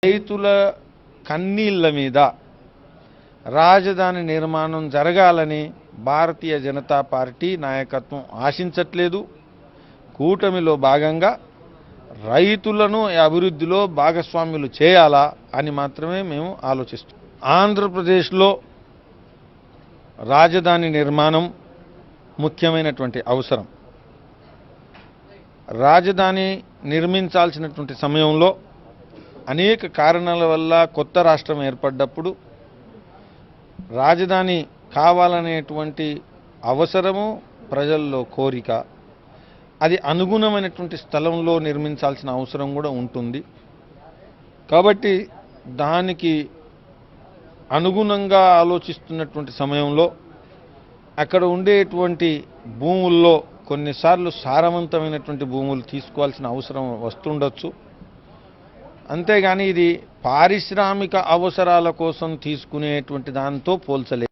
రైతుల కన్నీళ్ల మీద రాజధాని నిర్మాణం జరగాలని భారతీయ జనతా పార్టీ నాయకత్వం ఆశించట్లేదు. కూటమిలో భాగంగా రైతులను అభివృద్ధిలో భాగస్వాములు చేయాలా అని మాత్రమే మేము ఆలోచిస్తాం. ఆంధ్రప్రదేశ్లో రాజధాని నిర్మాణం ముఖ్యమైనటువంటి అవసరం. రాజధాని నిర్మించాల్సినటువంటి సమయంలో అనేక కారణాల వల్ల కొత్త రాష్ట్రం ఏర్పడ్డప్పుడు రాజధాని కావాలనేటువంటి అవసరము, ప్రజల్లో కోరిక, అది అనుగుణమైనటువంటి స్థలంలో నిర్మించాల్సిన అవసరం కూడా ఉంటుంది. కాబట్టి దానికి అనుగుణంగా ఆలోచిస్తున్నటువంటి సమయంలో అక్కడ ఉండేటువంటి భూముల్లో కొన్నిసార్లు సారవంతమైనటువంటి భూములు తీసుకోవాల్సిన అవసరం వస్తుండొచ్చు. అంతేగాని ఇది పారిశ్రామిక అవసరాల కోసం తీసుకునేటువంటి దాంతో పోల్చలేదు.